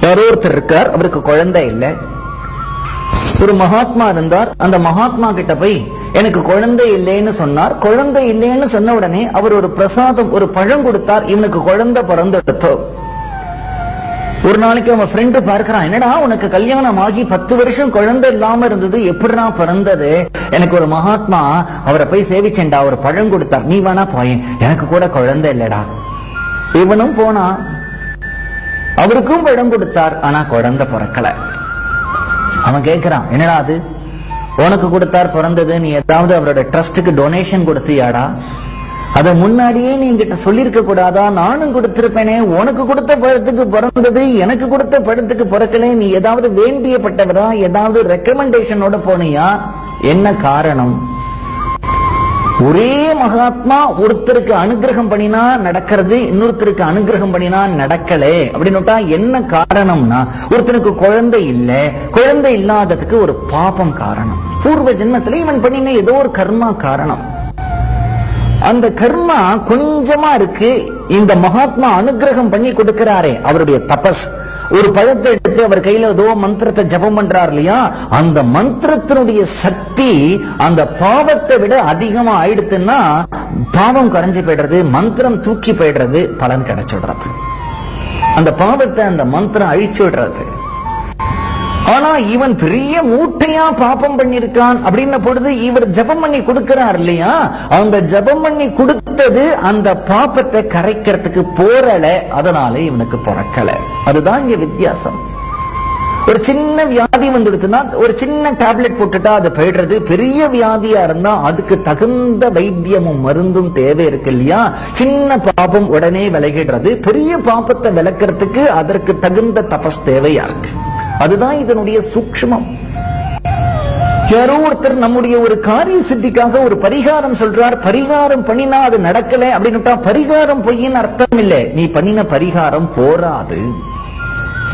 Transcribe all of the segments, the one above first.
யாரோ ஒருத்தர் இருக்கார், அவருக்கு குழந்தை இல்லை. ஒரு மகாத்மா இருந்தார். அந்த மகாத்மா கிட்ட போய் எனக்கு குழந்தை இல்லைன்னு சொன்னார். குழந்தை இல்லைன்னு சொன்ன உடனே அவர் ஒரு பிரசாதம், ஒரு பழம் கொடுத்தார். இவனுக்கு குழந்தை பிறந்துடுத்தோ. ஒரு நாளைக்கு அவன் ஃப்ரெண்டு பார்க்கிறான், என்னடா உனக்கு கல்யாணம் ஆகி 10 வருஷம் குழந்தை இல்லாம இருந்தது, எப்படிடா பிறந்தது? எனக்கு ஒரு மகாத்மா அவரை போய் சேவிச்சேன்டா, ஒரு பழம் கொடுத்தார், நீ வேணா போய், எனக்கு கூட குழந்தை இல்லடா. இவனும் போனா, அவருக்கும் பழம் கொடுத்தார், ஆனா குழந்தை பிறக்கல. அவன் கேட்கிறான், என்னடா அது உனக்கு கொடுத்தார் பிறந்தது, நீ ஏதாவது அவரோட ட்ரஸ்டுக்கு டொனேஷன் கொடுத்தியாடா? அத முன்னாடியே நீ என்கிட்ட சொல்லிருக்க கூடாதா? நானும் கொடுத்திருப்பேனே. உனக்கு கொடுத்த பழத்துக்கு பிறந்தது, எனக்கு கொடுத்த பழத்துக்கு பிறக்கல. நீ ஏதாவது வேண்டியப்பட்டவரா? ஏதாவது ரெக்கமெண்டேஷனோட போனியா? என்ன காரணம்? ஒரே மகாத்மா ஒருத்தருக்கு அனுகிரகம் பண்ணினா நடக்கிறது, இன்னொருத்தருக்கு அனுகிரகம் பண்ணினா நடக்கலே அப்படின்னுட்டா என்ன காரணம்னா, ஒருத்தனுக்கு குழந்தை இல்ல, குழந்தை இல்லாததுக்கு ஒரு பாபம் காரணம். பூர்வ ஜென்மத்துல இவன் பண்ணின ஏதோ ஒரு கர்மா காரணம். அந்த கர்மா கொஞ்சமா இருக்கு. இந்த மகாத்மா அனுகிரகம் பண்ணி கொடுக்கிறாரே, அவருடைய தபஸ். ஒரு பழத்தை எடுத்து அவர் கையில ஏதோ மந்திரத்தை ஜபம் பண்றார் இல்லையா, அந்த மந்திரத்தினுடைய சக்தி அந்த பாவத்தை விட அதிகமா ஆயிடுத்துன்னா பாவம் கரைஞ்சு போயிடுறது, மந்திரம் தூக்கி போயிடுறது, பலன் கிடைச்சிடுறது. அந்த பாவத்தை அந்த மந்திரம் அழிச்சு விடுறது. ஆனா இவன் பெரிய மூட்டையா பாப்பம் பண்ணிருக்கான் அப்படின்ன பொழுது இவர் ஜபம் பண்ணி கொடுக்கிறார் இல்லையா, அந்த ஜபம் பண்ணி கொடுத்தது அந்த பாப்பத்தை கரைக்கிறதுக்கு போறல, அதனால இவனுக்கு பிறக்கல. அதுதான் இங்க வித்தியாசம். ஒரு சின்ன வியாதி வந்துடுச்சுன்னா ஒரு சின்ன டேப்லெட் போட்டுட்டா அது போயிடுறது. பெரிய வியாதியா இருந்தா அதுக்கு தகுந்த வைத்தியமும் மருந்தும் தேவை இருக்கு இல்லையா. சின்ன பாபம் உடனே விலகிடுறது, பெரிய பாப்பத்தை விளக்கிறதுக்கு அதற்கு தகுந்த தபஸ் தேவையா இருக்கு. அதுதான் இதனுடைய சூக்ஷ்மம். யாரோ ஒருத்தர் நம்முடைய ஒரு காரிய சித்திக்காக ஒரு பரிகாரம் சொல்றார், பரிகாரம் பண்ணினா அது நடக்கல அப்படின்னுட்டா பரிகாரம் பொய்ன்னு அர்த்தம் இல்லை. நீ பண்ணின பரிகாரம் போராது,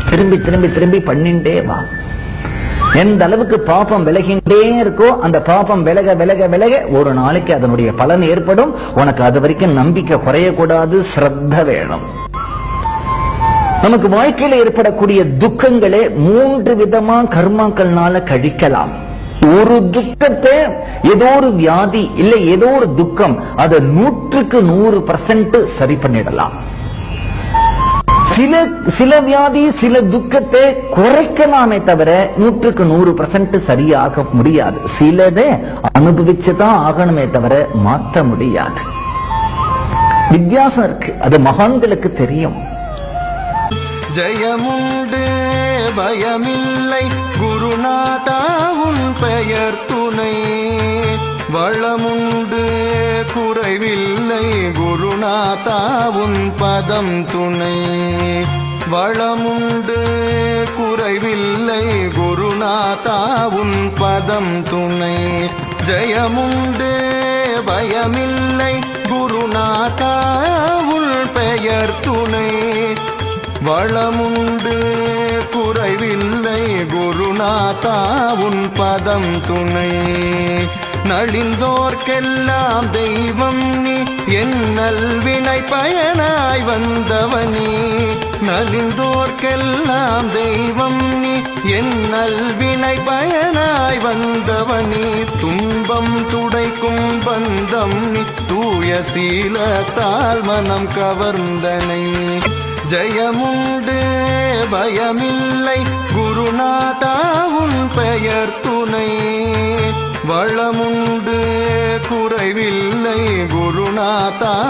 திரும்பி திரும்பி திரும்பி பண்ணிண்டே வா. எந்த அளவுக்கு பாப்பம் விலகின்றே இருக்கோ அந்த பாப்பம் விலக விலக விலக ஒரு நாளைக்கு அதனுடைய பலன் ஏற்படும். உனக்கு அது வரைக்கும் நம்பிக்கை குறையக்கூடாது, ஸ்ரத்த வேணும். நமக்கு வாழ்க்கையில ஏற்படக்கூடிய துக்கங்களே 3 விதமா கர்மாக்கள்னால கழிக்கலாம். ஒரு துக்கத்தை, ஏதோ ஒரு வியாதி இல்ல ஏதோ ஒரு துக்கம், அதை 100க்கு 100% சரி பண்ணிடலாம். சில வியாதி சில துக்கத்தை குறைக்கலாமே தவிர 100க்கு 100% சரியாக முடியாது. சிலதை அனுபவிச்சுதான் ஆகணுமே தவிர மாற்ற முடியாது. வித்தியாசம் இருக்கு, அது மகான்களுக்கு தெரியும். ஜெயமுண்டு பயமில்லை குருநாதா உன் பெயர் துணை, வளமுண்டு குறைவில்லை குருநாதா உன் பதம் துணை, வளமுண்டு குறைவில்லை குருநாதா உன் பதம் துணை, ஜெயமுண்டு பயமில்லை குருநாதா உன் பெயர் துணை, வளமுண்டு குறைவில்லை குருநாதா உன் பதம் துணை, நலிந்தோர்க்கெல்லாம் தெய்வம் நீ, என் நல்வினை பயனாய் வந்தவனே, நலிந்தோர்க்கெல்லாம் தெய்வம் நீ, என் நல்வினை பயனாய் வந்தவனே, துன்பம் துடைக்கும் பந்தம் நீ, தூய சீலத்தால் மனம் கவர்ந்தனை, ஜெயமுண்டு பயமில்லை குருநாதா உன் பெயர் துணை, வளமுண்டு குறைவில்லை குருநாதா